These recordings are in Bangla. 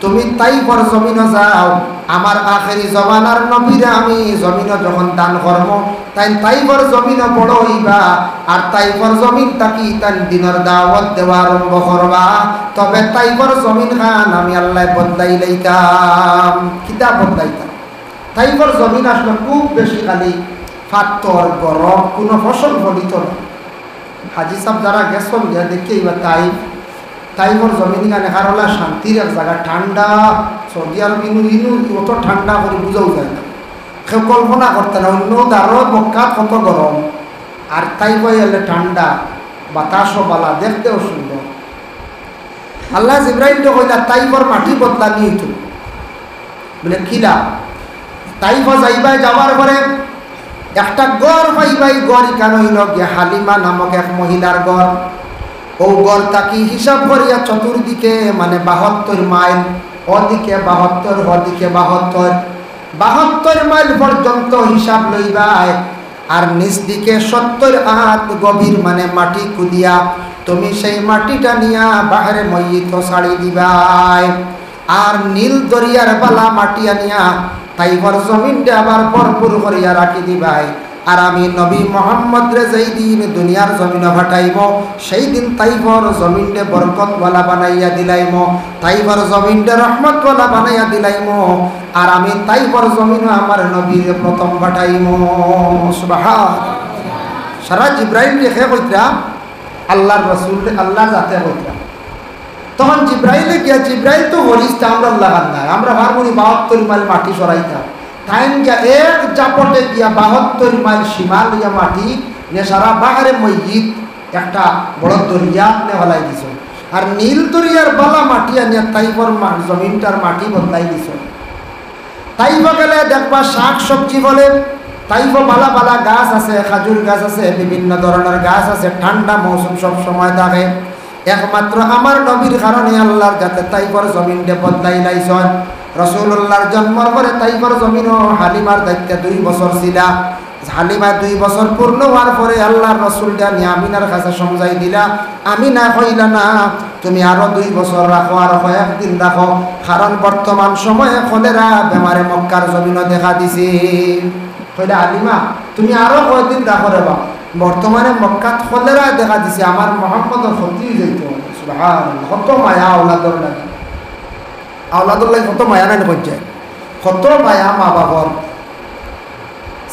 তুমি তাইফর জমিন যাও, আমার আখেরি জমানার নবীরা আমি জমিন যখন দান করব তাই তাইফর জমিন বড় হইবা, আর তাইফর জমিন তাকি তাই দিনের দাওয়াত দেওয়া আরম্ভ করবা। তবে তাইফর জমিন খান আমি আল্লাহ বদলাই লইতাম। কিতাব বদলাইতাম। তাইফর জমিন আসলে খুব বেশি খালি ফাত্তর গরম, কোনো ফসল ফলিত না। হাজি সাহেব যারা গেছেন গিয়া দেখি এবার তাইফর জমিন গানে কারলা শান্তির এক জায়গা, ঠান্ডা। সৌদি আরব ইনু অত ঠান্ডা করে বুঝাও যায় না, কেউ কল্পনা করতে না। অন্য দারো মক্কাত কত গরম, আর তাইফে এলে ঠান্ডা, বাতাসও বালা, দেখতেও সুন্দর। আল্লাহ জিবরাইলকে কইলা তাইফর মাটি বদলা নিয়ে তো বলে খিলা তাইফ যাইবাই, যাওয়ার পরে একটা গড় পাইবাই। গড় কেন হইল গিয়া হালিমা নামক এক মহিলার গড়। ও গড় তাকি হিসাব করিয়া চতুর্দিকে মানে 72 মাইল, ওদিকে 72 ওদিকে 72 মাইল পর্যন্ত হিসাব লইবাই। আর নিচ দিকে 70 হাত গভীর মানে মাটি কুদিয়া তুমি সেই মাটিটা নিয়া বাহিরে ময়িত ছাড়ি দিবাই। আর নীল দরিয়ার বালা মাটি আনিয়া তাইফর জমিনটা আবার ভরপুর করিয়া রাখি দিবাই। আর আমি নবী মোহাম্মদ রে যেই দিন দুনিয়ার জমিনে ফাটাইব, সেই দিন তাইফর জমিনটা বরকতওয়ালা বানাইয়া দিলাইম, তাইফর জমিনটা রহমতওয়ালা বানাইয়া দিলাইম। আর আমি তাইফর জমিনে আমার নবীর প্রথম ফাটাইম। সুবহান। সারা জিব্রাইল রেখে কইতা আল্লাহর রাসূল আল্লাহ যাতে কইতা। তখন জিব্রাইলে গিয়া, জিব্রাইল তো বলিস আমরা লাগান না, আমরা ভাবুনি 72 মাইল মাটি সরাইতাম। টাইম গিয়া এক জাপটে গিয়া 72 মাইল সীমা লইয়া মাটি নে সারা বাহারে মসজিদ একটা বড় দরিয়া নে হলাই দিছ। আর নীল দরিয়ার বালা মাটি আনিয়া তাইফর জমিনটার মাটি বদলাই দিছ। তাইফ গেলে দেখবা শাক সবজি বলে, তাইফ বালা বালা গাছ আছে, খাজুর গাছ আছে, বিভিন্ন ধরনের গাছ আছে, ঠান্ডা মৌসুম সব সময় থাকে। একমাত্র আমার নবীর কারণে আল্লাহর যাতে তাইফর জমিনটা বদলাই লাইছেন। রাসূলুল্লাহর জন্মের পরে তাইফর জমিনও হালিমার দায়িত্বে 2 বছর ছিল। হালিমা 2 বছর পূর্ণ হওয়ার পরে আল্লাহর রাসূলটা নিয়ে আমিনার কাছে সমঝাই দিলা। আমিনা কইলা না, তুমি আরো 2 বছর রাখো, আর কয়েকদিন রাখো, কারণ বর্তমান সময়ে কলেরা বেমারে মক্কার জমিনও দেখা দিছে। কইলা হালিমা তুমি আরো কয়েকদিন রাখো রে বাবা, বর্তমানে মক্কাত কলেরা দেখা দিছে, আমার মুহাম্মদের ক্ষতি যাইত। সুবহানাল্লাহ। কত মায়া আওলাদর লাগে, আওলাদর লাগে কত মায়া নাই পর্যায়ে, কত মায়া মা বাবার।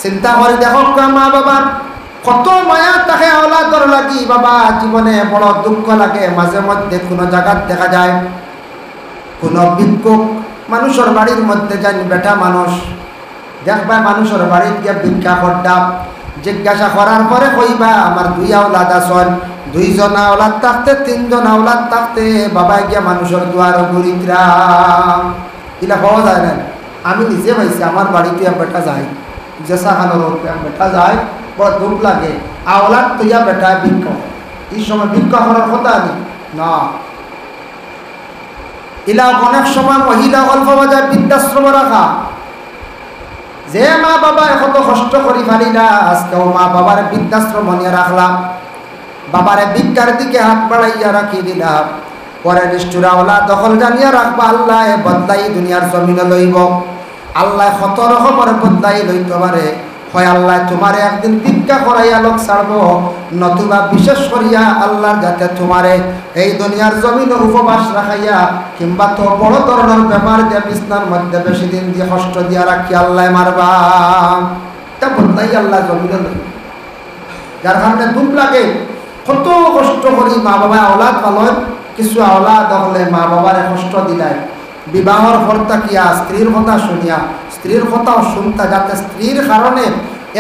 চিন্তা করে দেখো মা বাবার কত মায়া তাকে আওলাদর লাগি। বাবা জীবনে বড় দুঃখ লাগে, মাঝে মধ্যে কোনো জায়গাত দেখা যায় কোনো ভিক্ষুক মানুষের বাড়ির মধ্যে যান, বেটা মানুষ দেখবা মানুষের বাড়িতে গিয়ে ভিক্ষা করতাম। জিজ্ঞাসা করার পরে কইবা আমার 2 আওলাদ আছেন, 2 জন আওলাদ থাকতে 3 জন আওলাদ থাকতে বাবা গিয়া মানুষের দুয়ার ঘুরিতরাম। এটা পাওয়া যায় না। আমি নিজে পাইছি, আমার বাড়িতে বেটা যায়, জেসা খানোর বেটা যায়, বড় দুঃখ লাগে। আওলাদ তৈয়া বেটা ভিক্ষা, এই সময় ভিক্ষা করার কথা নেই না। ইলা অনেক সময় মহিলা অল্প বাজার বৃদ্ধাশ্রম রাখা, যে মা বাবা কত কষ্ট করি পারি না, আজকেও মা বাবার বৃদ্ধাশ্রম নিয়ে রাখলাম, বাবারে ভিক্ষার দিকে হাত বাড়াইয়া রাখি দিলাম। পরে নিষ্ঠুরা ওলা দখল জানিয়া রাখবা, আল্লাহ বদলাই দুনিয়ার জমিনে লইব। আল্লাহ কত রকমের বদলাই লইতে পারে। হয় আল্লাহ তোমারে একদিন ভিক্ষা করাইয়া লোক ছাড়ব, নতুবা বিশেষ করিয়া আল্লাহর যাতে তোমারে এই দুনিয়ার জমিনে উপবাস রাখাইয়া কিংবা তো বড় ধরনের ব্যাপার দিয়ে বিছনার মধ্যে বেশি দিন দিয়ে কষ্ট দিয়া রাখি আল্লাহ মারবা। তা বদলাই আল্লাহ জমিনে লইব। যার কারণে দুঃখ লাগে, কত কষ্ট করি মা বাবা আওলাদ পালন, কিছু আওলাদ হলে মা বাবারে কষ্ট দিলাই। বিবাহর পরতা কিয়া স্ত্রীর কথা শুনিয়া, স্ত্রীর কথাও শুনতা, যাতে স্ত্রীর কারণে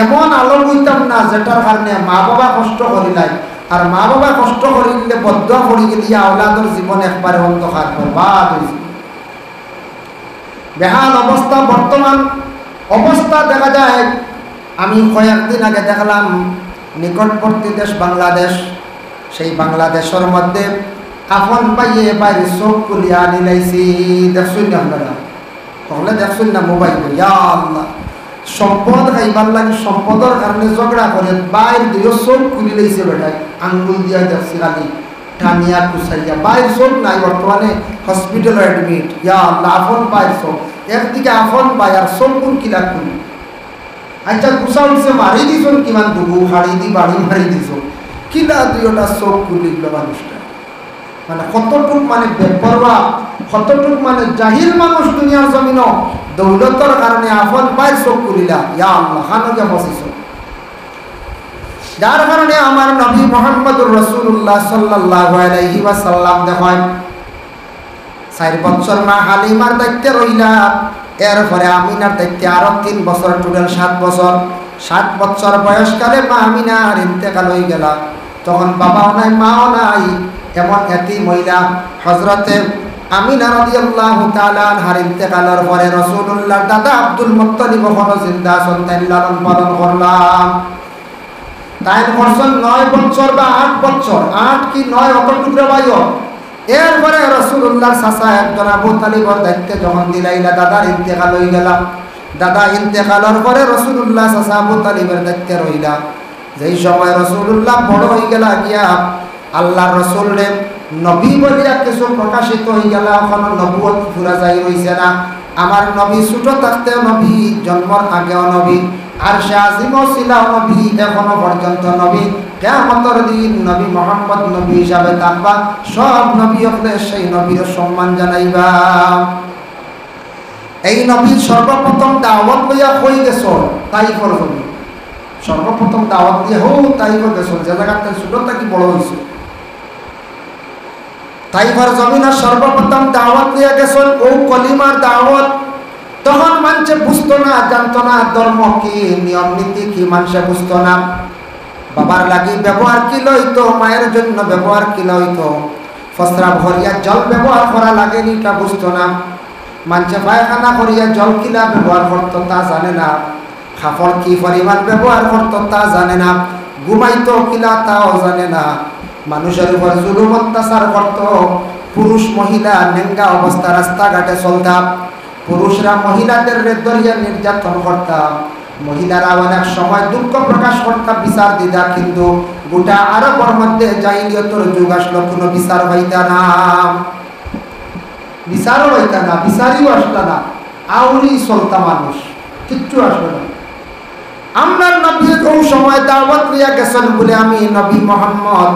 এমন আলো হইতাম না যেটার কারণে মা বাবা কষ্ট করিলাই। আর মা বাবা কষ্ট করিলে বদুয়া করি গেলিয়া আওলাদের জীবন একবারে অন্ধকার বরবাদ হয়েছে। বেহাল অবস্থা, বর্তমান অবস্থা দেখা যায়। আমি কয়েকদিন আগে দেখলাম নিকটবর্তী দেশ বাংলাদেশ, সেই বাংলাদেশের মধ্যে আপন পাইয়ে বাইরে চোখ কুলিয়া নিলাইছি। দেখছুন না আপনারা, তাহলে দেখছুন না মোবাইল, ইয়া আল্লাহ সম্পদ খাইবার লাগে, সম্পদের কারণে ঝগড়া করে বাইর দুই চোখ খুলি লাইছে বেটাই, আঙ্গুল দিয়া দেখছি খালি টানিয়া কুসাইয়া বাইর চোখ নাই, বর্তমানে হসপিটাল অ্যাডমিট। ইয়া আল্লাহ, আফন বাইর চোখ, একদিকে আফন বাই আর চোখ কোন কিলা কোন। আচ্ছা গুছা উঠছে মারি দিছ কিমান দুবু হাড়ি দি বাড়ি মারি দিছ, কিলা দুই ওটা চোখ খুলিল মানুষটা। মানে কতটুক মানে বেপরোয়া, কতটুক মানে জাহিল মানুষ দুনিয়ার জমিন দৌলতর কারণে আফন বাইর চোখ খুলিলা। ইয়া আল্লাহ, খানকে বসিছ। যার কারণে আমার নবী মুহাম্মদুর রাসূলুল্লাহ সাল্লাল্লাহু আলাইহি ওয়াসাল্লাম দেখেন 4 বছর মা হালিমার দায়িত্বে রইলা, এরপরে আমিনার দায়িত্বে আরো 3 বছর, টোটাল 7 বছর। 7 বছর বয়সকালে মা আমিনার ইন্তেকাল হয়ে গেল। তখন বাবাও নাই, মাও নাই, এমন এতিম মহিলা হযরতে আমিনা রাদিয়াল্লাহু তাআলা আনহার ইন্তেকালের পরে রাসূলুল্লাহর দাদা আব্দুল মুত্তালিব হলো জিন্দা আছেন, তাই লালন পালন করলাম। তাই করছেন 9 বছর বা 8 বছর, 8 কি 9 অতটুকরা বাইও। এরপরে রাসূলুল্লাহর চাচা একজন আবু তালিবর দায়িত্বে যখন দিলাইলা, দাদার ইন্তেকাল হয়ে গেল। দাদা ইন্তেকালের পরে রাসূলুল্লাহ চাচা আবু তালিবের দায়িত্বে রইলা। যেই সময় রাসূলুল্লাহ বড় হয়ে গেল, গিয়া আল্লাহর রাসূলের নবী বলিয়া কিছু প্রকাশিত হয়ে গেল, এখনো নবুয়ত পুরা যাই রইছে না। আমার নবী ছোট থাকতেও নবী, জন্মর আগেও নবী, আর সে আজিমও ছিল নবী, এখনো পর্যন্ত নবী। কিয়ামতের দিন নবী মুহাম্মদ নবী হিসাবে থাকবা, সব নবী হলে সেই নবীর সম্মান জানাইবা। এই নবী সর্বপ্রথম দাওয়াত লইয়া হয়ে গেছ তাইফর জমি, সর্বপ্রথম দাওয়াত দিয়ে তাইফর গেছ, যে জায়গাতে ছোট থাকি বড় হয়েছে। তাইফর জমিনের সর্বপ্রথম দাওয়াত দিয়ে গেছেন, ও কলিমার দাওয়াত। তখন মানুষে বুঝতো না, জানতো না ধর্ম কি, নিয়ম নীতি কি, মানুষে বুঝতো না। বাবার লাগি ব্যবহার কি লইতো, মায়ের জন্য ব্যবহার কি লইতো, ফসরা ভরিয়া জল ব্যবহার করা লাগেনি তা বুঝতো না। মানুষে পায়খানা করিয়া জল কিলা ব্যবহার করতো তা জানে না, খাফড় কি পরিমাণ ব্যবহার করতো তা জানে না, ঘুমাইতো কিলা তাও জানে না। মানুষের উপর জুলুম অত্যাচার করত, পুরুষ মহিলা নেঙ্গা অবস্থা রাস্তাঘাটে চলতাম, পুরুষরা মহিলাদের ধরিয়া নির্যাতন করতাম, মহিলারা অনেক সময় দুঃখ প্রকাশ করতাম, বিচার দিতা। কিন্তু গোটা আরবের মধ্যে জাহিলিয়তের যুগ আসলো, কোনো বিচার হইতা না, বিচারও হইতা না, বিচারিও আসলো না, আউরি চলতা মানুষ, কিচ্ছু আসলো না। আমরা নবী ওই সময় দাওয়াত নিয়ে গেছেন বলে আমি নবী মুহাম্মদ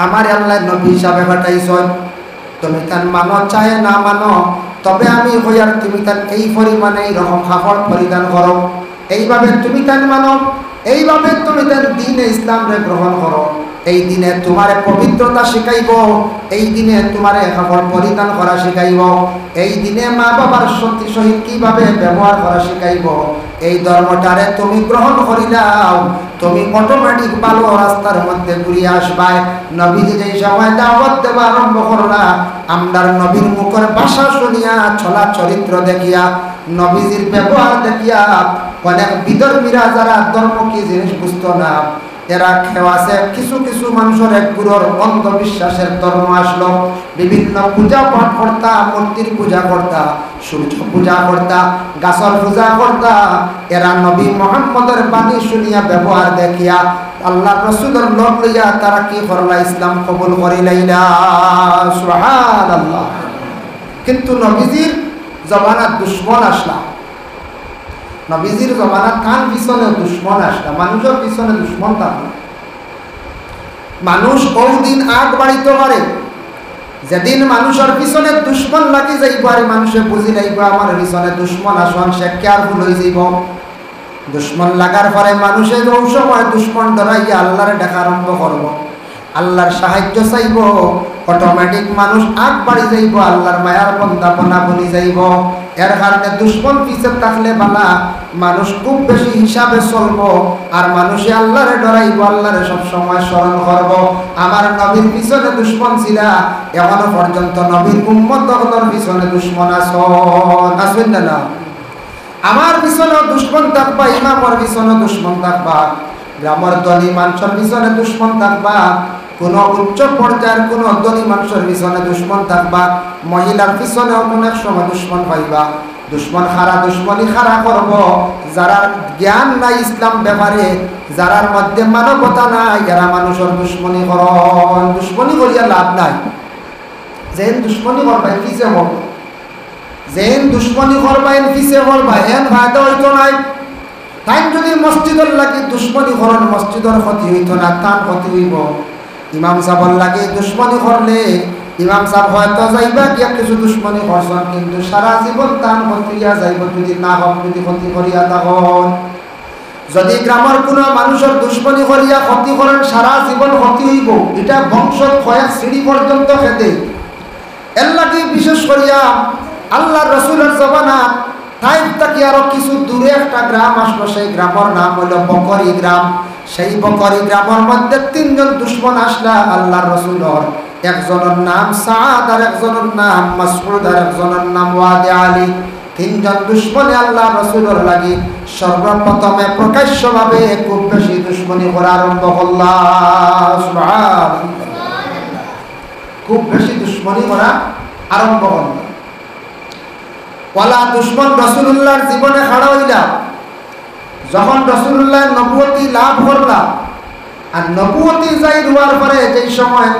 আমার আল্লাহ নবী হিসাবে পাঠাইছেন। তুমি তান মানো চাহে না মানো, তবে আমি হইয়ার তুমি তান এই পরিমাণে এইরকম কাপড় পরিধান করো, এইভাবে তুমি তান মানো, এইভাবে তুমি তান দিনে ইসলামরে গ্রহণ করো। এই দিনে তোমারে পবিত্রতা শিখাইব, এই দিনে তোমারে কাপড় পরিধান করা শিখাইব, এই দিনে মা বাবার সহিত কিভাবে ব্যবহার করা শিখাইব। এই ধর্মটারে তুমি গ্রহণ করিলাও, তুমি অটোমেটিক ভালো রাস্তার মধ্যে ঘুরিয়ে আসবাই। নবীজি যেই সময় দাওয়াত দেওয়া আরম্ভ করলা, আমরার নবীর মুখের ভাষা শুনিয়া, চলা চরিত্র দেখিয়া, নবীজির ব্যবহার দেখিয়া অনেক বিধর্মীরা যারা ধর্ম কি জিনিস বুঝতো না, এরা খেওয়াছে কিছু কিছু মানুষের এক গুরুর অন্ধবিশ্বাসের ধর্ম আসলো। বিভিন্ন পূজা পাঠ করতা, মূর্তির পূজা করতা, সূর্য পূজা করতা, গাছর পূজা করতা। এরা নবী মুহাম্মদের বাণী শুনিয়া, ব্যবহার দেখিয়া, আল্লাহ রসুলের লোক লইয়া তারা কি করলা, ইসলাম কবুল করিলাইলা। সুবহানাল্লাহ। কিন্তু নবীজির জমানাত দুশ্মন আসলা, নবীজির জমানাত কান পিছনে দুশ্মন আসলা, মানুষের পিছনে দুশ্মন থাকলো। মানুষ বহুদিন আগ বাড়িতে পারে, যেদিন মানুষের পিছনে দুশ্মন লাগি যাইব আর মানুষে বুঝি লাইব আমার পিছনে দুশ্মন আসন, সে কেয়ারফুল হয়ে যাইব। দুশ্মন লাগার পরে মানুষের ওই সময় দুশ্মন ডরাইয়া আল্লাহরে দেখা আরম্ভ করব, আল্লাহর সাহায্য চাইব, অটোমেটিক মানুষ আগ বাড়ি যাইব, আল্লাহর মায়ার বন্দাপনা বলি যাইব। এর কারণে দুশ্মন পিছে থাকলে বালা, মানুষ খুব বেশি হিসাবে চলবো, আর মানুষে আল্লাহরে ডরাইব, আল্লাহরে সবসময় স্মরণ করব। আমার নবীর পিছনে দুশ্মন ছিল, এখনো পর্যন্ত নবীর উম্মতদের পিছনে দুশ্মন আসবেন না। আমার পিছনে দুশ্মন থাকবা, ইমামের পিছনে দুশ্মন থাকবা, গ্রামের ধনী মানুষের পিছনে দুশ্মন থাকবা, কোন উচ্চ পর্যায়ের কোন ধনী মানুষের পিছনে দুশ্মন থাকবা, মহিলার পিছনেও অনেক সময় দুশ্মন পাইবা। দুশ্মন খারা দুশ্মনী খারা করব যারা জ্ঞান নাই ইসলাম ব্যাপারে, যারার মধ্যে মানবতা নাই, যারা মানুষের দুশ্মনী করন। দুশ্মনী করিয়া লাভ নাই। যেন দুশ্মনী করবাই পিছে হব, যেন দুশ্মনী করবাই পিছে করবা এন ফায়দা হইতো নাই। তাই যদি মসজিদের লাগি দুশ্মনী করেন মসজিদের ক্ষতি হইতো না, তার ক্ষতি হইব। ইমাম সাহেবের লাগে দুশ্মনী করলে ইমাম সাহেব হয়তো যাইবা গিয়া কিছু দুশ্মনী করছেন, কিন্তু সারা জীবন তার ক্ষতি হইয়া যাইব যদি না হন, যদি ক্ষতি করিয়া তখন। যদি গ্রামের কোনো মানুষের দুশ্মনী করিয়া ক্ষতি করেন সারা জীবন ক্ষতি হইব, এটা বংশ কয়েক সিঁড়ি পর্যন্ত খেতে। এর লাগে বিশেষ করিয়া আল্লাহ রসুলের জমানা তাই তাকে আরো কিছু দূরে একটা গ্রাম আসলো, সেই গ্রামের নাম হইল বকরি গ্রাম। সেই বকরি গ্রামের মধ্যে তিনজন দুশ্মন আসলা আল্লাহ রসুলের। একজনের নাম সাদ, আর একজনের নাম মাসউদ, আর একজনের নাম ওয়াদে আলী। তিনজন দুশ্মনে আল্লাহ রসুলের লাগি সর্বপ্রথমে প্রকাশ্যভাবে খুব বেশি দুশ্মনী করা আরম্ভ করলাম। খুব বেশি দুশ্মনী করা আরম্ভ করলাম। ওয়ালা দুশ্মন রসুল্লাহর জীবনে খাড়া হইলা যখন রসুল্লাহ নবুয়তি লাভ করলাম। আর নবুয়তি যাই হওয়ার পরে যেই সময়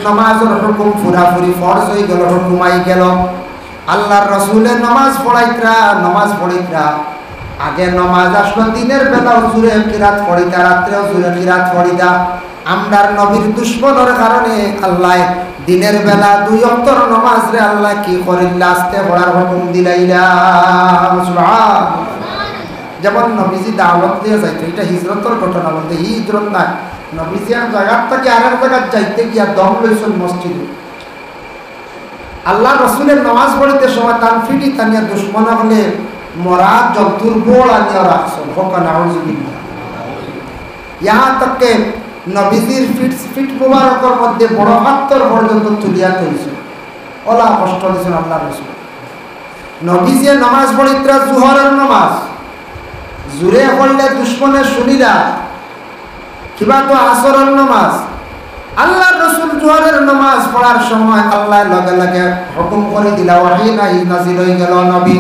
নামাজের হুকুম পুরাপুরি ফরজ হয়ে গেল, হুকুমাই গেল। আল্লাহর রসুলের নামাজ পড়াইতরা আগে নামাজ আসলো দিনের বেলা জুড়ে কিরাত পড়িতা, রাত্রেও জুড়ে কিরাত পড়িতা। আমরার নবীর দুশ্মনের কারণে আল্লাহ দিনের বেলা 2 ওয়াক্তর নামাজ রে আল্লাহ কি করিল আস্তে পড়ার হুকুম দিলাইলা। যেমন নবীজি দাওয়াত দিয়ে যাইতো, এটা হিজরতের ঘটনা বলতে হিজরত না, নবীজি এক জায়গার থেকে আরেক জায়গায় যাইতে গিয়া দম লইছেন মসজিদে। আল্লাহ রসুলের নামাজ পড়িতে সময় তান ফিটি তানিয়া দুশ্মন হলে মরা জন্তুর বোড় আনিয়া রাখছেন। ইহা তকে নবীজির ফিট মুবারকের মধ্যে বড় হাত্তর পর্যন্ত তুলিয়া তুলছে। ওলা কষ্ট দিয়েছেন আল্লাহ রসুল। নবীজির নামাজ পড়িত্রা জুহরের নামাজ জুড়ে পড়লে দুশ্মনে শুনিলা, কিবা তো আসরের নামাজ। আল্লাহ রসুল জোহরের নামাজ পড়ার সময় আল্লাহ লগে লগে হুকুম করে দিলা, ওয়াহি নাজিল হয়ে গেল, নবী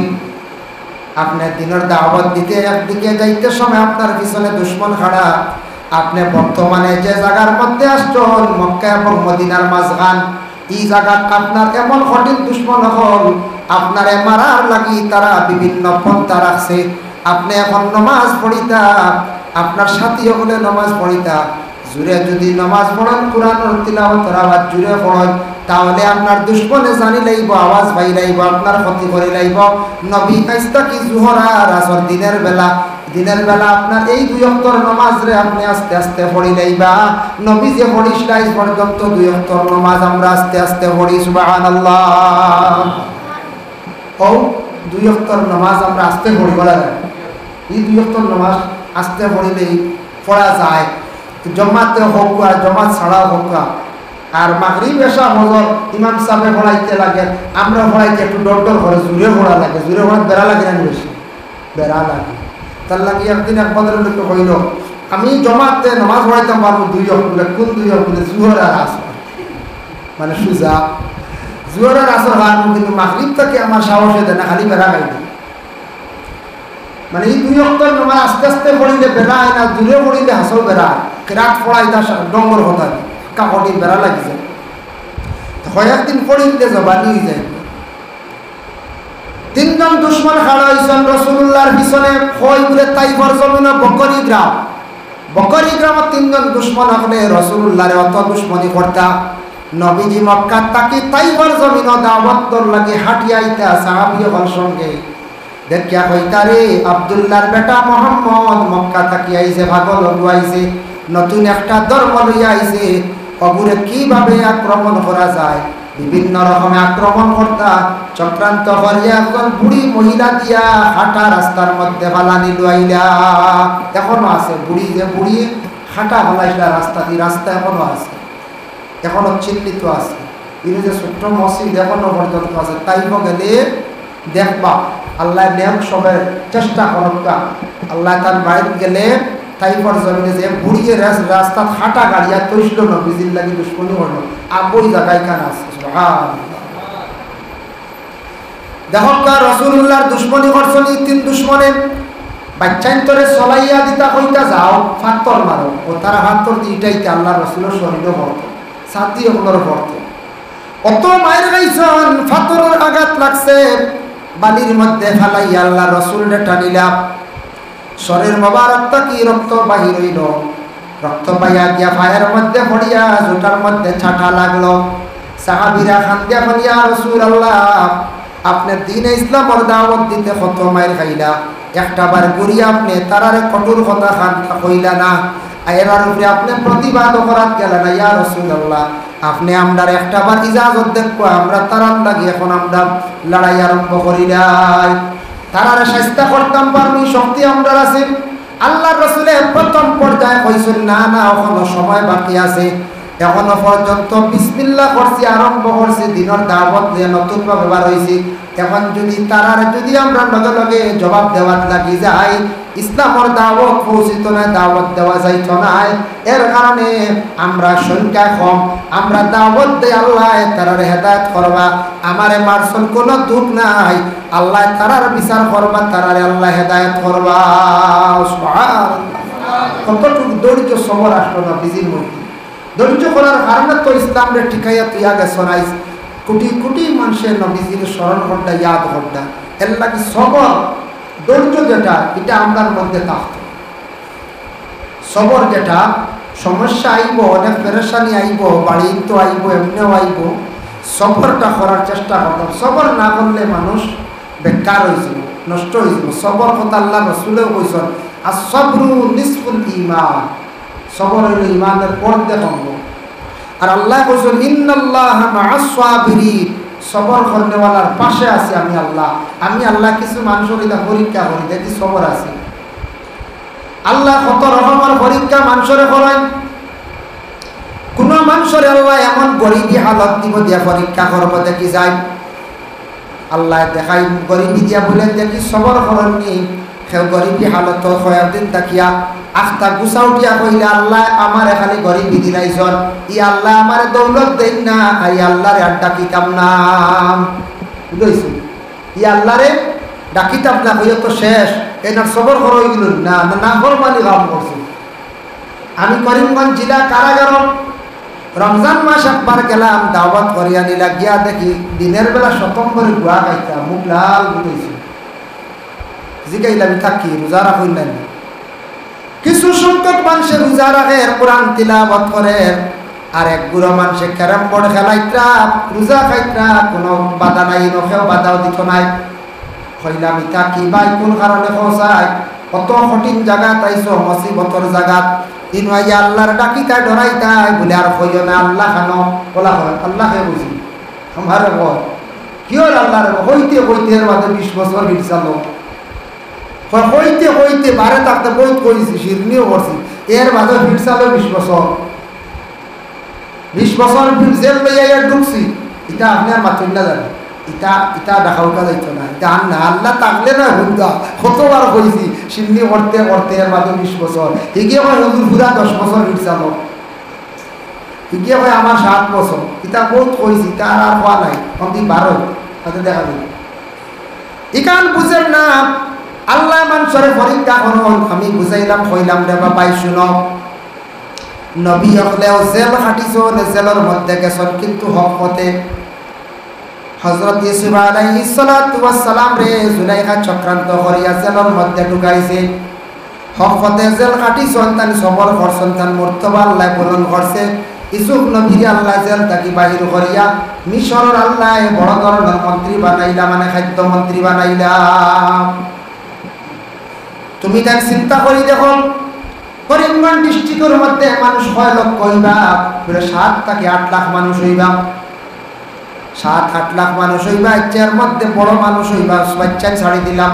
আপনি দিনের দাওয়াত দিতে একদিকে যাইতে সময় আপনার পিছনে দুশ্মন খাড়া। আপনি বর্তমানে যে জায়গার মধ্যে আসছেন মক্কা এবং মদিনার মাঝখান, এই জায়গা আপনার এমন কঠিন দুশ্মন হল, আপনারে মারার লাগি তারা বিভিন্ন পন্থা রাখছে। আপনি এখন নামাজ পড়িতা, আপনার সাথী হলে নামাজ পড়িতা। জুড়ে যদি নামাজ পড়েন কোরআনের তিলাওয়াতের আওয়াজ জুড়ে পড়েন, তাহলে আপনার দুশ্মনে জানি লাইব, আওয়াজ পাই লাইব, আপনার ক্ষতি করে লাইব। নবী কাইস্তা কি জুহর আর আসর দিনের বেলা আপনার এই 2 ওয়াক্তর নামাজ রে আপনি আস্তে আস্তে পড়ি লাইবা। নবী যে পড়িস লাইস পর্যন্ত 2 ওয়াক্তর নামাজ আমরা আস্তে আস্তে পড়ি। সুবহানাল্লাহ। ও 2 ওয়াক্তর নামাজ আমরা আস্তে পড়ি বলা যায়। এই 2 ওয়াক্তর নামাজ আস্তে পড়িলেই পড়া যায়, জমাতে হোক আর জমাত ছাড়াও হোক। আর মাগরিব এশা হজর ইমাম সাহেব পড়াইতে লাগে, আমরা পড়াইতে একটু ডর করে জুড়ে পড়া লাগে। জুড়ে পড়া বেড়া লাগে না বেশি বেড়া লাগে। তার লাগে একদিন এক ভদ্রলোকে কইল, আমি জমাতে নামাজ পড়াইতাম পারবো 2 ওয়াক্ত। কোন 2 ওয়াক্ত? জুহর আর আসর, মানে সুজা জুহর আর আসর হারবো, কিন্তু মাগরিব থেকে আমার সাহসে দেয় না, খালি বেড়া খাইতে। মানে এই 2 ওয়াক্তের নামাজ আস্তে আস্তে পড়িলে বেড়া হয় না, দূরে পড়িলে হাসল বেড়া হয়। রাত পড়াই তা ডঙ্গর কথা কাকটি বেড়া লাগি যায়, কয়েকদিন পড়িলে জবানি হয়ে যায়। 3 জন দুশ্মন খাড়া হয়েছেন রসুল্লাহর পিছনে। কই বলে তাইফর জমিন বকরি গ্রাম। বকরি গ্রামের 3 জন দুশ্মন হলে রসুল্লাহরে অত দুশ্মনী করতা। নবীজি মক্কা তাকে তাইফর জমিন দাওয়াত লাগে হাঁটিয়াইতা সাহাবী হল সঙ্গে। দেখিয়া কইতারে আব্দুল্লাহর বেটা মোহাম্মদ মক্কা থাকি আইছে, ভাগল আইছে, নতুন একটা ধর্ম লইয়া আইছে। অগুরে কিভাবে আক্রমণ করা যায়, বিভিন্ন রকমে আক্রমণ করতা। চক্রান্ত করিয়া একজন বুড়ি মহিলা দিয়া হাঁটা রাস্তার মধ্যে ফালানি লইলা। এখনো আছে বুড়ি, যে বুড়ি হাঁটা ফালাইলা রাস্তা দিয়ে, রাস্তা এখনো আছে, এখনো চিহ্নিত আছে। কিন্তু যে ছোট্ট মসজিদ এখনো পর্যন্ত আছে। তাইব গেলে দেখবা আল্লাহ নেক সবে চেষ্টা করবা। আল্লাহ তার বাড়িতে গেলে তাইফর জমিনে যে বুড়িয়ে রাস্তা হাঁটা গাড়িয়া তৈছিল নবীজির লাগি দুশ্মনী করলো, আবই জায়গায় কান আছে। দেখো রাসূলুল্লাহর দুশ্মনী করছেন তিন দুশ্মনে বাচ্চান্তরে চলাইয়া দিতা কইতা যাও ফাত্তর মারো ও তারা ফাত্তর দিটাইতে আল্লাহ রাসূলের শরীরে পড়তো ছাতি ওগুলোর পড়তো অত মায়ের গাইছন ফাত্তরের আঘাত লাগছে বালির মধ্যে ফালাইয়া আল্লাহ রাসূলরে টানিলা শরীর মোবারকটা কি রক্ত বাহির হইল রক্ত পাইয়া গিয়া ফায়ের মধ্যে পড়িয়া জুটার মধ্যে ছাটা লাগলো সাহাবীরা খান্দিয়া বলিয়া রাসূলুল্লাহ আপনি দ্বীনে ইসলামের দাওয়াত দিতে কত মায়ের খাইলা একটা বার ঘুরিয়া আপনি তারারে কঠোর কথা খান কইলা না এরার উপরে আপনি প্রতিবাদ করাত গেল না ইয়া রাসূলুল্লাহ আপনি আমরার একটা বার ইজাজত দেখো আমরা তারার লাগি এখন আমরা লড়াই আরম্ভ করিলাই তারারে শাস্তি করতাম পারমি শক্তি আমরার আছে আল্লাহর রাসূলের প্রথম পর্যায়ে কইছেন না না এখনো সময় বাকি আছে এখনো পর্যন্ত বিসমিল্লাহ করছি আরম্ভ করছি দিনের দাওয়াত যে নতুন ব্যবহার হয়েছে এখন যদি তারার যদি আমরা লগে লগে জবাব দেওয়ার লাগি যাই ইসলামের দাওয়াত পৌঁছিত না দাওয়াত দেওয়া যাইত না এর কারণে আমরা সংখ্যা কম আমরা দাওয়াত দেই আল্লাহ তারার হেদায়েত করবা আমারে মারসল কোনো দুঃখ নাই আল্লাহ তারার বিচার করবা তারারে আল্লাহ হেদায়েত করবা সুবহানাল্লাহ কতটুকু ধৈর্য সবর আসলো না বিজির মধ্যে ধৈর্য করার কারণে তো ইসলামরে ঠিকাইয়া তুইয়া গেছো নাই কোটি কোটি মানুষের নবীজির স্মরণ করটা ইয়াদ করটা এর লাগে সবর ধৈর্য যেটা এটা আমরার মধ্যে থাকত সবর যেটা সমস্যা আইব অনেক পেরেশানি আইব বাড়ি তো আইব এমনিও আইব সবরটা করার চেষ্টা করতাম সবর না করলে মানুষ বেকার হয়ে যাব নষ্ট হয়ে যাব সবর কথা আল্লাহ রাসূলেও কইছেন আস-সাবরু নিসফুল ঈমান সবর হইল ঈমানের অর্ধেক অঙ্গ আর আল্লাহ কইছেন ইন্নাল্লাহা মা'আস সাবিরিন সবর করনেওয়ালার পাশে আছি আমি আল্লাহ কিছু মানুষের এটা পরীক্ষা করি দেখি সবর আছে আল্লাহ কত রকমের পরীক্ষা মানুষের করেন কোন মানুষের আল্লাহ এমন গরিবী হালত দিব দিয়া পরীক্ষা করব দেখি যাই আল্লাহ দেখাই গরিবী দিয়া বলে দেখি সবর করেননি কেউ গরিবী হালত কয়েকদিন তাকিয়া আখতা গুছা উঠিয়া কইলে আল্লাহ আমার খালি গরিবী দিলাইছন ই আল্লাহ আমার দৌলত দেন না আই আল্লাহরে আর ডাকিতাম না বুঝাইছি ই আল্লাহরে ডাকিতাম না হইয়া তো শেষ এনার সবর করা হইল না না ফরমানি কাম করছি আমি করিমগঞ্জ জেলা কারাগার রমজান মাস একবার গেলাম দাওয়াত করিয়া নিলা গিয়া দেখি দিনের বেলা শতম্বরে গুয়া খাইতাম মুখ লাল বুঝাইছি জিগাইলাম থাকি রোজা রাখুন না কিছু সংখ্যক মানুষে রোজা রাখে কোরআন তিলাওয়াত করে আর এক গুড়ো মানুষে ক্যারাম বোর্ড খেলাইত্রা রোজা খাইত্রা কোনো বাধা নাই নখেও বাধাও দিত নাই কইলাম ইটা কি ভাই কোন কারণে পৌঁছায় কত কঠিন জায়গা তাইছো মুসিবতর জায়গা ইনওয়াইয়া আল্লাহর ডাকিতা ডরাইতাই বলে আর কইও না আল্লাহ খানো বলা হয় আল্লাহকে বুঝি আমার বল কি হল আল্লাহর হইতে হইতে এর মাঝে 20 বছর হিটসালো হইতে হইতে বারে থাকতে বহুত করেছি শিরনিও করছি এর মাঝে হিটসালো 20 বছর 20 বছর জেল লইয়া ঢুকছি এটা আপনার মাতুন না জানে ইটা দেখাওটা যাইত না এটা না আল্লাহ থাকলে না হুদা কতবার কইছি শিরনি করতে করতে এর মাঝে 20 বছর এগিয়ে হয় হুজুর পুরা 10 বছর হিটসালো এগিয়ে হয় আমার 7 বছর এটা বহুত কইছি তার আর হওয়া নাই অন্তি 12 তাতে দেখা যাবে ইকান বুঝেন না আল্লাহ মানুষের পরীক্ষা করুন আমি বুঝাইলাম কইলাম রে বাবাই শুনো নবী হলেও জেল খাটিছন জেলের মধ্যে গেছেন কিন্তু হক পথে হযরত ইউসুফ আলাইহিস সালাতু ওয়াস সালাম রে জুলাইখা চক্রান্ত করিয়া জেলের মধ্যে ঢুকাইছে হক পথে জেল খাটিছন তান সবর করছেন তান মর্তবা আল্লাহ পূরণ করছে ইউসুফ নবীর আল্লাহ জেল তাকি বাহির করিয়া মিশরের আল্লাহ বড় ধরনের মন্ত্রী বানাইলা মানে খাদ্য মন্ত্রী বানাইলা তুমি তার চিন্তা করি দেখো করিমগঞ্জ ডিস্ট্রিক্টের মধ্যে মানুষ 6 লক্ষ হইবা 7 থেকে 8 লাখ মানুষ হইবা 7-8 লাখ মানুষ হইবা এর মধ্যে বড় মানুষ হইবা বাচ্চা ছাড়ি দিলাম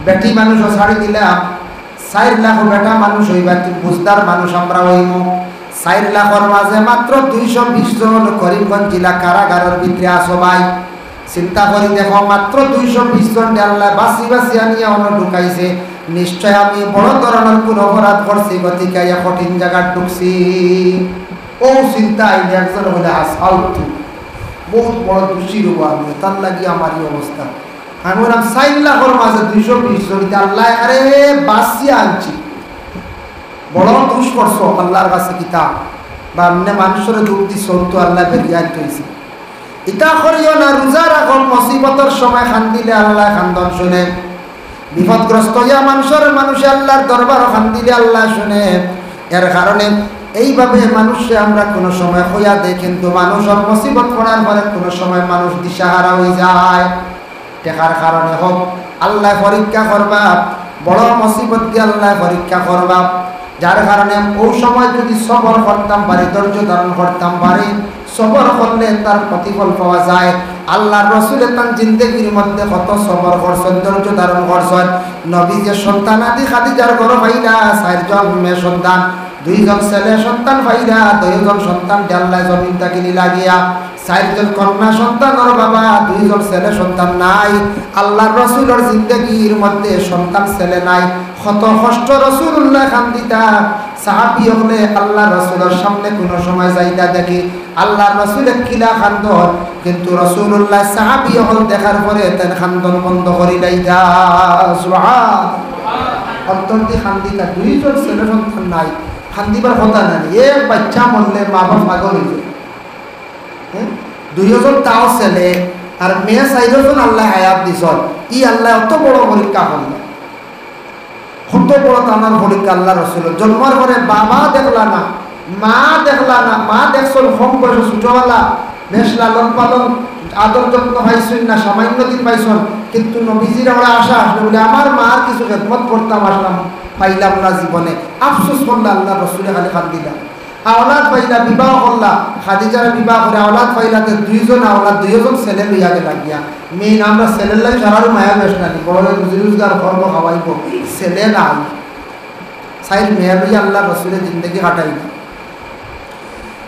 বেটি মানুষও ছাড়ি দিলাম 4 লাখ বেটা মানুষ হইবা তুমি বুঝদার মানুষ আমরা হইব 4 লাখের মাঝে মাত্র 220 জন করিমগঞ্জ জেলা কারাগারের ভিতরে আসো ভাই চিন্তা করি দেখো মাত্র 220 জন আল্লাহ বাসি বাসি আনিয়া অন্য ঢুকাইছে নিশ্চয় আমি বড় ধরনের কোন অপরাধ করছি গতিকে কঠিন জায়গা ঢুকছি ও চিন্তা একজন হলে আসাউতু বহুত বড় দোষী রূপ আমি, তার লাগি আমার এই অবস্থা। আমি বললাম 4 লাখের মাঝে 220 জনিতে আল্লাহ আরে বাঁচিয়ে আনছি, বড় দোষ করছো আল্লাহর কাছে কিতাব বা এমনি মানুষের দুঃখ দিছ তো আল্লাহ বেরিয়ে আনতেছে। ইটা করিও না, রোজা রাখো, মুসিবতের সময় খান দিলে আল্লাহ খান্দন শুনে, বিপদগ্রস্ত হইয়া মানুষে আল্লাহর দরবার খান দিলে আল্লাহ শুনে। এর কারণে এইভাবে মানুষে আমরা কোনো সময় হইয়া দেয়, কিন্তু মানুষের মুসিবত পড়ার পরে কোনো সময় মানুষ দিশাহারা হয়ে যায়। টেকার কারণে হোক আল্লাহ পরীক্ষা করবা, বড় মুসিবত দিয়ে আল্লাহ পরীক্ষা করবা, যার কারণে ওই সময় যদি সবর করতাম পারি, ধৈর্য ধারণ করতাম পারি, সবর করলে তার প্রতিফল পাওয়া যায়। আল্লাহর রাসূলের তার জিন্দেগির মধ্যে কত সবর করছেন, ধৈর্য ধারণ করছেন। নবী যে সন্তান আদি খাদিজার ঘর পাইলা 4 জন মেয়ে সন্তান, 2 জন ছেলে সন্তান পাইলা, 2 জন সন্তান আল্লাহ জমিন থেকে লাগিয়া 4 জন কন্যা সন্তানের বাবা, 2 জন ছেলে সন্তান নাই। আল্লাহর রাসূলের জিন্দেগির মধ্যে সন্তান ছেলে নাই, কত কষ্ট রাসূলুল্লাহ খান দিতা। সাহাবী হলে আল্লাহর রাসূলের সামনে কোনো সময় যাইতা দেখি আল্লাহর রাসূলের কিলা খান্দন, কিন্তু রাসূলুল্লাহ সাহাবী হল দেখার পরে তার খান্দন বন্ধ করি লাইতা। সুবহানাল্লাহ, অন্তর্দি খান দিতা। 2 জন ছেলে সন্তান নাই, খান দিবার কথা নাই। এক বাচ্চা মরলে মা বাপ পাগল হয়ে যায়। 2 জন তাও ছেলে আর মেয়ে 4 জন আল্লাহ হায়াত দিছ। ই আল্লাহ অত বড় পরীক্ষা করলেন, কত বড় তানার পরীক্ষা। আল্লাহ রাসূল জন্মের পরে বাবা দেখলা না, মা দেখলা না, মা দেখছল কম বয়স ছোটবেলা, বেশ লালন পালন আদর যত্ন পাইছেন না, সামান্য দিন পাইছেন, কিন্তু নবীজির আমরা আশা আসলে বলে আমার মার কিছু খেদমত করতাম, আসলাম পাইলাম না জীবনে। আফসোস করলা আল্লাহ রাসূলে খালি খান দিলা। আওলাদ পাইলা, বিবাহ করলা, খাদিজার বিবাহ করে আওলাদ পাইলাতে 2 জন আওলাদ, 2 জন ছেলে লইয়া গেলা গিয়া। মেন আমরা ছেলের লাগে সারার মায়া বেশ না, বড় রুজি রোজগার কর্ম খাওয়াইব, ছেলে নাই। 4 মেয়ে লইয়া আল্লাহ রাসূলের জিন্দগি কাটাইলা।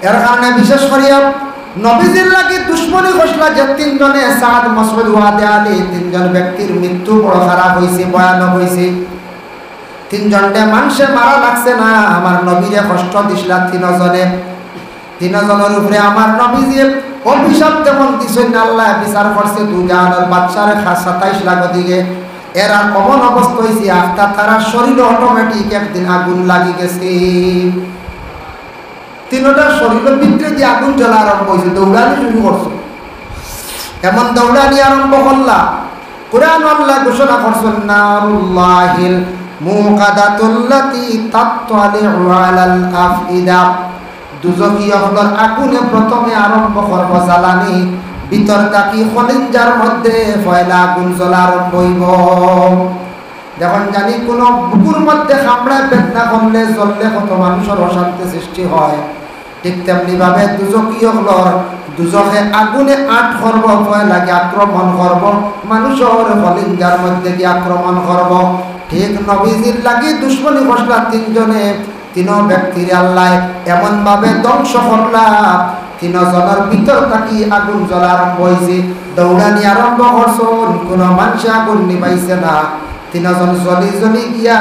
এর কারণে বিশেষ করিয়া নবীজির লাগে দুশ্মনী ঘোষলা যে 3 জনে সাদ, মাসউদ, ওয়াদে আলী 3 জন ব্যক্তির মৃত্যু বড় খারাপ হয়েছে, ভয়ানক হয়েছে। 3 জনকে মানুষে মারা লাগছে না, আমার নবীরে কষ্ট দিছিলা 3 জনে। 3 জনের উপরে আমার নবীজি অভিশাপ তেমন দিছেন আল্লাহ বিচার করছে। 2 জাহানের বাচ্চারে 27 লাখ দিকে এরা কমন অবস্থা হয়েছে, আফতা তারা শরীরে অটোমেটিক একদিন আগুন লাগি গেছে। 3টা শরীরের ভিতরে দিয়ে আগুন জ্বলা আরম্ভ হয়েছে, দৌড়ানি শুরু করছে। এমন দৌড়ানি আরম্ভ করলা, কুরআন আল্লাহ ঘোষণা করছেন নারুল্লাহিল মুকাদাতুল্লাতি তাত্তালিউ আলাল আফইদা। দুজকিয়া হলোর আগুনে প্রথমে আরম্ভ করব জ্বালানি, ভিতর তাকি খলিঞ্জার মধ্যে পয়লা আগুন জ্বলা আরম্ভ হইব। যখন জানি কোন বুকুর মধ্যে কামড়ায় বেদনা করলে জ্বললে কত মানুষের অশান্তি সৃষ্টি হয়, ঠিক তেমনি ভাবে দুজকিয়া হলোর দুজকে আগুনে আট করব, পয়লাকে আক্রমণ করব, মানুষের খলিঞ্জার মধ্যে গিয়ে আক্রমণ করব। ঠিক নবীজির লাগি দুশ্মনী ঘোষলা 3 জনে, 3 ব্যক্তির আল্লাহ এমন ভাবে ধ্বংস করলা, 3 জনের ভিতর থাকি আগুন জ্বলা আরম্ভ হয়েছে। দৌড়ানি আরম্ভ করছেন, কোন মানুষ আগুন নিবাইছে না। 3 জন জ্বলি গিয়া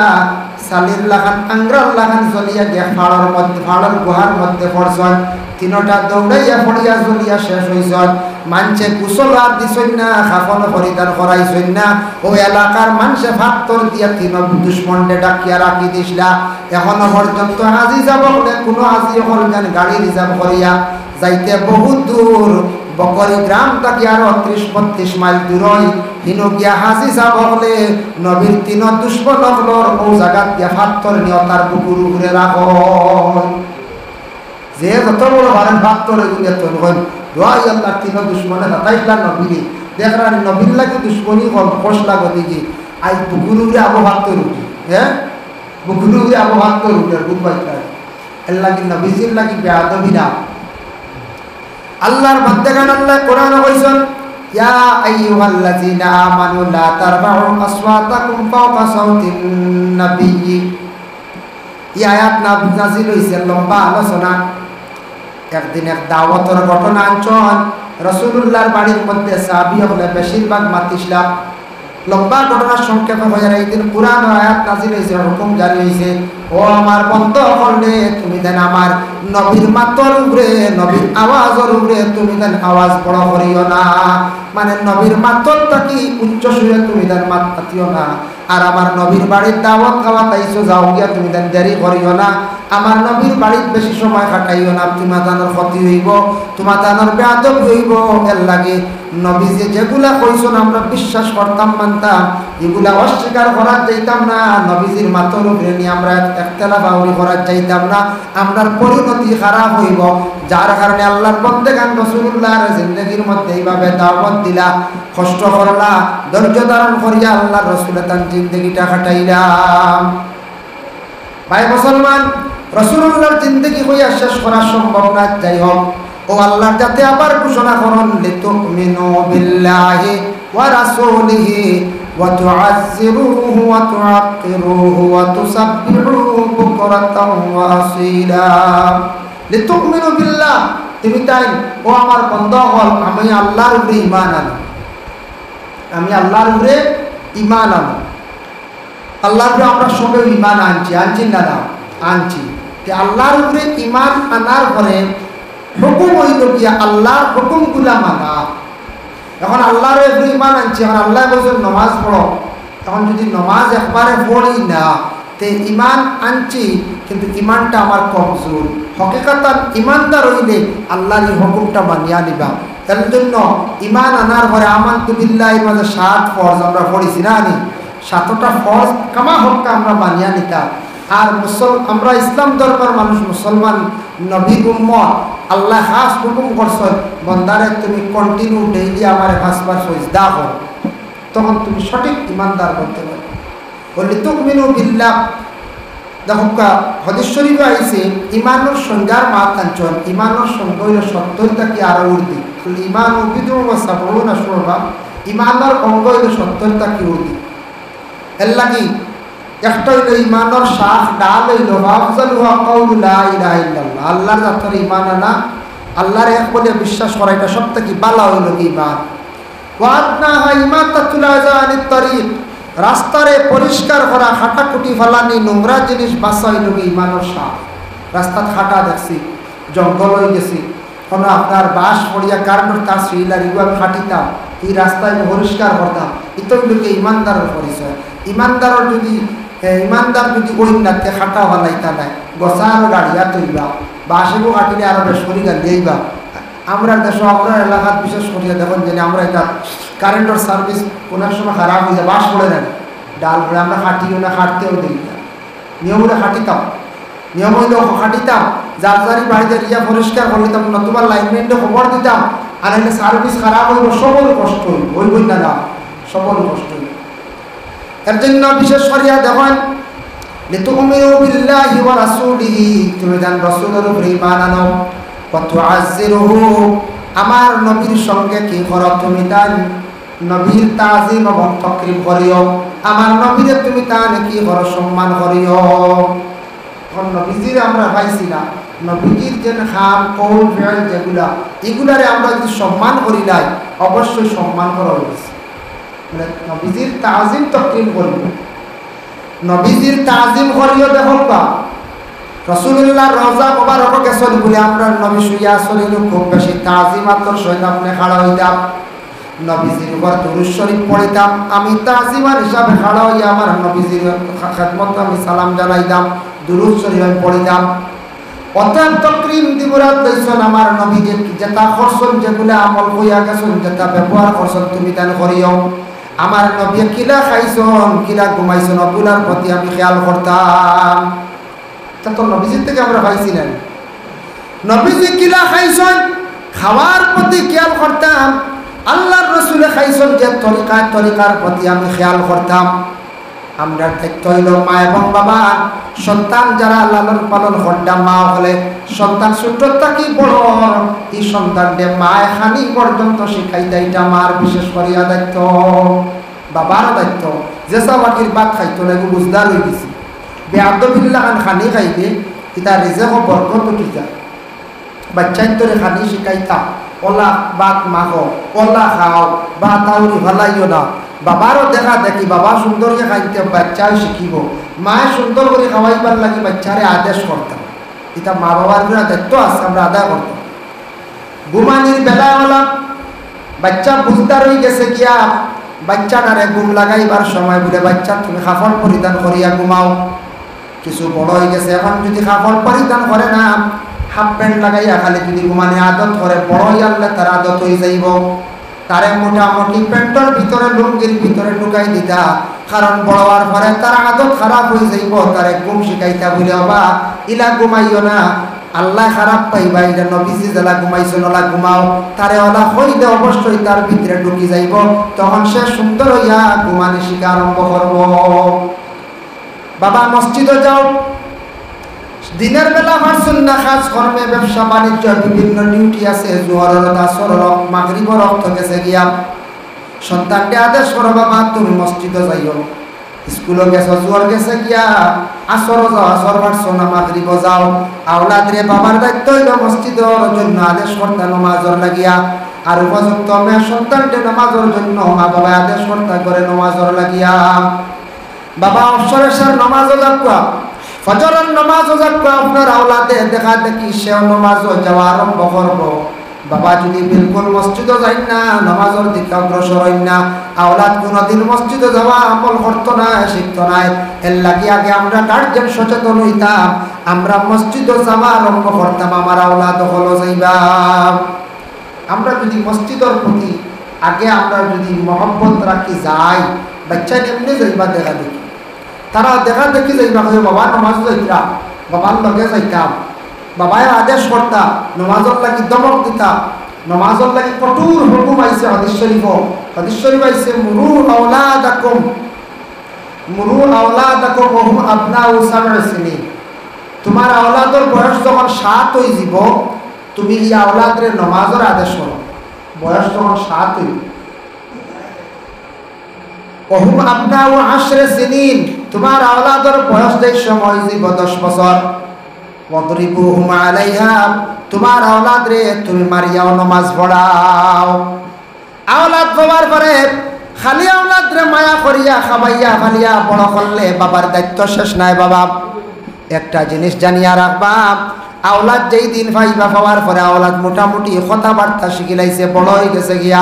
সালির লাগান, আংরার লাগান জ্বলিয়া গিয়া ফাড়ার মধ্যে, ফাড়ার গুহার মধ্যে পড়ছেন। 3টা দৌড়াইয়া পড়িয়া জ্বলিয়া শেষ হয়েছেন। মানুষে কুশল আর দিছেন না, খাফন পরিধান করাইছেন না। ওই এলাকার মানুষে ফাত্তর দিয়া 3 দুশ্মনকে ডাকিয়া রাখি দিসলা। এখনো পর্যন্ত হাজি যাব বলে কোনো হাজি হল যেন গাড়ি রিজার্ভ করিয়া যাইতে বহুত দূর, বকরি গ্রাম থেকে আরো 30-32 মাইল দূর হিনো গিয়া হাজি যাব বলে নবীর 3 দুশ্মন হলর ও জায়গা গিয়া ফাত্তর নিয়ে তার বুকুর উপরে রাখো। যে যত বড় বারেন ফাত্তর এগুলো তখন দোয়াই আল্লাহ 3 দুশ্মনে তাইলা নবীরে দেখরা নবীর লাগে দুশ্মনী কষ্ট লাগো দিকে আই বুকুর উপরে আবো ফাত্তর উঠি, হ্যাঁ বুকুর উপরে আবো ফাত্তর উঠে বুক বাইটা এর লাগি নবীজির লাগি বেয়াদবি না। আল্লাহর বান্দাগান আল্লাহ কোরআনে কইছেন ইয়া আইয়ুহাল্লাযীনা আমানু লা তারফাউ আসওয়াতাকুম ফাওকা সাওতিন নাবিয়্যি। এই আয়াত নাযিল হইছে, লম্বা আলোচনা। একদিন এক দাওয়াতের ঘটনা আনছেন রাসূলুল্লাহর বাড়ির মধ্যে সাহাবী হলে বেশিরভাগ মাতিসলাম। লম্বা ঘটনার সংক্ষেপে হয়ে এই দিন কুরআন আয়াত নাযিল হয়েছে, হুকুম জারি হয়েছে, ও আমার বন্ধ করলে তুমি দেন আমার নবীর মাতর উপরে, নবীর আওয়াজের উপরে তুমি দেন আওয়াজ বড় করিও না। মানে নবীর মাতর থাকি উচ্চ সুরে তুমি দেন মাত পাতিও না। আর আমার নবীর বাড়ির দাওয়াত খাওয়া তাইছো যাও গিয়া তুমি দেন দেরি করিও না। আমার নবীর বাড়ির বেশি সময় কাটাইও না, তোমার দানোর ক্ষতি হইব, তোমার দানোর বেয়াদব হইব। এর লাগে নবী যেগুলা কইছেন আমরা বিশ্বাস করতাম, মানতাম, এগুলা অস্বীকার করার যাইতাম না। নবীজির মাতর উপরে নিয়ে আমরা একতলা বাউরি করার যাইতাম না, আমরার পরিণতি খারাপ হইব। যার কারণে আল্লাহর বন্দেগান রাসূলুল্লাহর জিন্দেগির মধ্যে এইভাবে দাওয়াত দিলা, কষ্ট করলা, ধৈর্য ধারণ করিয়া আল্লাহর রাসূলের তার জিন্দেগিটা কাটাইলাম। ভাই মুসলমান, রাসূলুল্লাহর জিন্দেগি হইয়া শেষ করা সম্ভব না। যাই হোক, ও আল্লাহ যাতে আবার ঘোষণা করুন লিতুমিনু বিল্লাহি ওয়া রাসূলিহি ওয়া তুআজ্জিরুহু ওয়া তুআক্কিরুহু ওয়া তুসাব্বিহুহু বুকরাতাও ওয়া আসীলা। লিতুমিনু বিল্লাহ, তুমি তাই ও আমার বান্দা হল, আমি আল্লাহর উপরে ঈমান আনি, আমি আল্লাহর উপরে ঈমান আনি। আল্লাহর উপরে আমরা সবে ঈমান আনছি না না আনছি। আল্লাহর উপরে ঈমান আনার পরে হুকুম হইল গিয়া আল্লাহর হুকুমগুলা মানা। এখন আল্লাহর উপরে ঈমান আনছি, এখন আল্লাহ বলছেন নমাজ পড়ো, এখন যদি নমাজ একবারে পড়ি না তে ঈমান আনছি, কিন্তু ঈমানটা আমার কমজোর। হকিকতান ঈমানদার হইলে আল্লাহর এই হুকুমটা মানিয়া নিবা। তার জন্য ঈমান আনার পরে আমানতু বিল্লাহির মাঝে 7 ফরজ আমরা পড়িছি না, আনি 7টা ফরজ কামা হক্কা আমরা মানিয়া নিতাম। আর আমরা ইসলাম ধর্মের মানুষ, মুসলমান, নবী উম্মত, আল্লাহ খাস হুকুম করছে বন্দারে তুমি কন্টিনিউ ডেইলি আমার 5 বার সিজদা করো, তখন তুমি সঠিক ঈমানদার করতে পারবে। বললি তুমিনু বিল্লাহ। দেখো হাদিস শরীফে আইছে ঈমানের সংজ্ঞার মাতাঞ্চল, ঈমানের সংজ্ঞা হইল 70টা কি আরো উর্দি। ঈমান ও বিদু ওয়া সাবউনা শুরবা, ঈমানের অঙ্গ হইল 70টা কি উর্দি। এর লাগি একটা হইল ঈমানের শাখ ডাল হইল আফজালুহা কাউলু লা ইলাহা ইল্লাল্লাহ, আল্লাহর জাতের ঈমান আনা, আল্লাহর এক বলে বিশ্বাস করা, এটা সবথেকে ভালো হইল ঈমান। ওয়া আদনাহা ইমাতাতুল আযা আনিত তরিক, রাস্তারে পরিষ্কার করা, খাটাকুটি ফালানি, নোংরা জিনিস বাঁচা হইল ঈমানের শাখ। রাস্তাত খাটা দেখছি, জঙ্গল হয়ে গেছি, কোনো আপনার বাস পড়িয়া কারণের তার শ্রীলার ইগুলো খাটিতাম, এই রাস্তায় পরিষ্কার করতাম, এটা হইল ঈমানদারের পরিচয়। ঈমানদার যদি ওই নাতে খাটা হলাইতা নাই, গছারও গাড়িয়া তৈবা, বাসেও কাটিলে আরো বেশ করি গাড়িয়েইবা। আমরা দেশ আমরা এলাকাত বিশেষ করিয়া দেখুন যে আমরা এটা কারেন্টের সার্ভিস কোনো সময় খারাপ হয়ে যায়, বাস পড়ে নেন ডাল পড়ে, আমরা খাটিও না, খাটতেও দিই না, নিয়ম হলে খাটিতাম, নিয়ম হইলেও খাটিতাম, যার যারি বাড়িতে রিয়া পরিষ্কার করে দিতাম, নতুবা লাইনম্যানকে খবর দিতাম, আর এলে সার্ভিস খারাপ হইব, সবল কষ্ট হইব, হইবই না না, সবল কষ্ট হইব। এর জন্য বিশেষ করিয়া দেখেন লিতুমিনু বিল্লাহি ওয়া রাসূলিহি, তুমি জান রাসূলের উপরে ঈমান আনো, ওয়া তুআজ্জিরুহু, আমার নবীর সঙ্গে কি করো তুমি তার নবীর তাজিম এবং তাকরীম করিও, আমার নবীরে তুমি তার কি করো সম্মান করিও। এখন নবীজির আমরা পাইছি না, নবীজির যে খাম কৌল ফেল যেগুলা, এগুলারে আমরা যদি সম্মান করি নাই, অবশ্যই সম্মান করা হয়েছে, মানে নবীজির তাজিম তাকরীম করিব, নবীজির তাজিম করিও। দেখো বা রাসূলুল্লাহ রওজা মুবারক গেছেন বলে আমরা নবী শুইয়া শরীর খুব বেশি তাজিম আতর সহিত আপনি খাড়া হইতাম, নবীজির উপর দুরূদ শরীফ পড়িতাম, আমি তাজিমার হিসাবে খাড়া হইয়া আমার নবীজির খেদমত আমি সালাম জানাইতাম, দুরূদ শরীফ আমি পড়িতাম। অতএব তাকরীম দিবরাত লইছেন আমার নবী যেটা করছেন, যেগুলো আমল হইয়া গেছেন, যেটা ব্যবহার করছেন তুমি তান করিও। আমার নবী কিলা খাইছেন, কিলা ঘুমাইছেন, ওগুলার প্রতি আমি খেয়াল করতাম। তা তো নবীজির থেকে আমরা পাইছি না, নবীজি কিলা খাইছেন খাওয়ার প্রতি খেয়াল করতাম, আল্লাহর রাসূলে খাইছেন যে তরিকার প্রতি আমি খেয়াল করতাম। আমরা দায়িত্ব হইল মা এবং বাবা, সন্তান যারা লালন পালন করতাম, মা হলে সন্তান ছোট থাকি বড়, এই সন্তানকে মায় খানি পর্যন্ত শিখাইতে, এটা মার বিশেষ করিয়া দায়িত্ব, বাবার দায়িত্ব। যে বাকির ভাত খাইতো না, এগুলো বুঝদার হয়ে গেছি, বেআদবিল্লাহ খানি খাইতে এটা রেজেক বরকত উঠি যায়। বাচ্চাই তোরে খানি শিখাইতাম, ওলা ভাত মাখো, ওলা খাও, বা তাউরি ভালাইও না, বাবারও দেখা দেখি বাবা সুন্দর করে খাইতে বাচ্চাও শিখিব, মায়ে সুন্দর করে খাওয়াইবার লাগি বাচ্চারে আদেশ করতাম। এটা মা বাবার দায়িত্ব আছে, আমরা আদায় করতাম। ঘুমানির বেলা হলো বাচ্চা বুঝদার হয়ে গেছে গিয়া বাচ্চাটারে ঘুম লাগাইবার সময় বলে বাচ্চা তুমি কাপড় পরিধান করিয়া ঘুমাও। কিছু বড় হয়ে গেছে, এখন যদি কাপড় পরিধান করে না, হাফ প্যান্ট লাগাইয়া খালি যদি ঘুমানি আদত করে, বড় হয়ে আনলে তার আদত হয়ে যাইব। তারে মোটামুটি প্যান্টর ভিতরে লুঙ্গির ভিতরে ঢুকাই দিতা, কারণ বড় হওয়ার পরে তার আদত খারাপ হয়ে যাইব। তারে ঘুম শিখাইতা বলে বাবা ইলা ঘুমাইও না, আল্লাহ খারাপ পাইবা, এটা নবীজি জেলা ঘুমাইছো নলা ঘুমাও। তারে ওলা হইলে অবশ্যই তার ভিতরে ঢুকি যাইব, তখন সে সুন্দর হইয়া ঘুমানি শিখা আরম্ভ করব। বাবা মসজিদে যাও, দিনের বেলা পারছেন না, কাজ কর্মে ব্যবসা বাণিজ্য বিভিন্ন ডিউটি আছে, জোহরের আসর মাগরিবর রক্ত গেছে গিয়া সন্তানকে আদেশ করো বাবা তুমি মসজিদে যাইও। স্কুলে গেছো, জোহর গেছে গিয়া আসর যাও, আসর পারছো না মাগরিব যাও। আওলাদরে বাবার দায়িত্ব হইল মসজিদের জন্য আদেশ করতে নমাজর লাগিয়া, আর উপযুক্ত মেয়ে সন্তানকে নমাজের জন্য মা বাবা আদেশ করতে করে নমাজর লাগিয়া। বাবা অবসরের নমাজও যাকুয়া, ফজরের নমাজও যাকুয়া, আপনার আওলাদে দেখা দেখি সেও নমাজও যাওয়া আরম্ভ করব। বাবা যদি বিলকুল মসজিদে যাই না, নমাজের দিকে অগ্রসর হই না, আওলাদ কোনোদিন মসজিদে যাওয়া আমল করতো না, শিখতো না। এর লাগি আগে আমরা গার্জেন সচেতন হইতাম, আমরা মসজিদে যাওয়া আরম্ভ করতাম, আমার আওলাদ হলো যাইবা। আমরা যদি মসজিদের প্রতি আগে আমরা যদি মহব্বত রাখি যাই, বাচ্চা এমনি যাইবা দেখা দেখি, তারা দেখা দেখি যাইবা বাবা নমাজ যাইতাম, বাবার লগে যাইতাম, বাবায় আদেশ করতাম, নমাজের লাগি দমক দিতাম, নমাজের লাগি কঠোর হুকুম আইছে। হাদিস শরীফ আইছে মুরু আওলাদাকুম ওয়া হুম আবনাউ সাব'i সিনিন। তোমার আওলাদের বয়স যখন 7 হয়ে যাব, তুমি এই আওলাদরে নমাজের আদেশ করো। বয়স যখন 7 হইব, ওয়া হুম আবনাউ 10 সিনিন, তোমার আওলাদের বয়স যেই সময় যাব 10 বছর, ওয়াদরিবুহুম আলাইহা, তোমার আওলাদরে তুমি মারিয়াও নমাজ পড়াও। আওলাদ বাবার পরে খালি আওলাদরে মায়া করিয়া খাবাইয়া খালিয়া বড় করলে বাবার দায়িত্ব শেষ নাই। বাবা একটা জিনিস জানিয়া রাখবা, আওলাদ যেই দিন পাইবা পাওয়ার পরে আওলাদ মোটামুটি কথাবার্তা শিখিলাইছে, বড় হয়ে গেছে গিয়া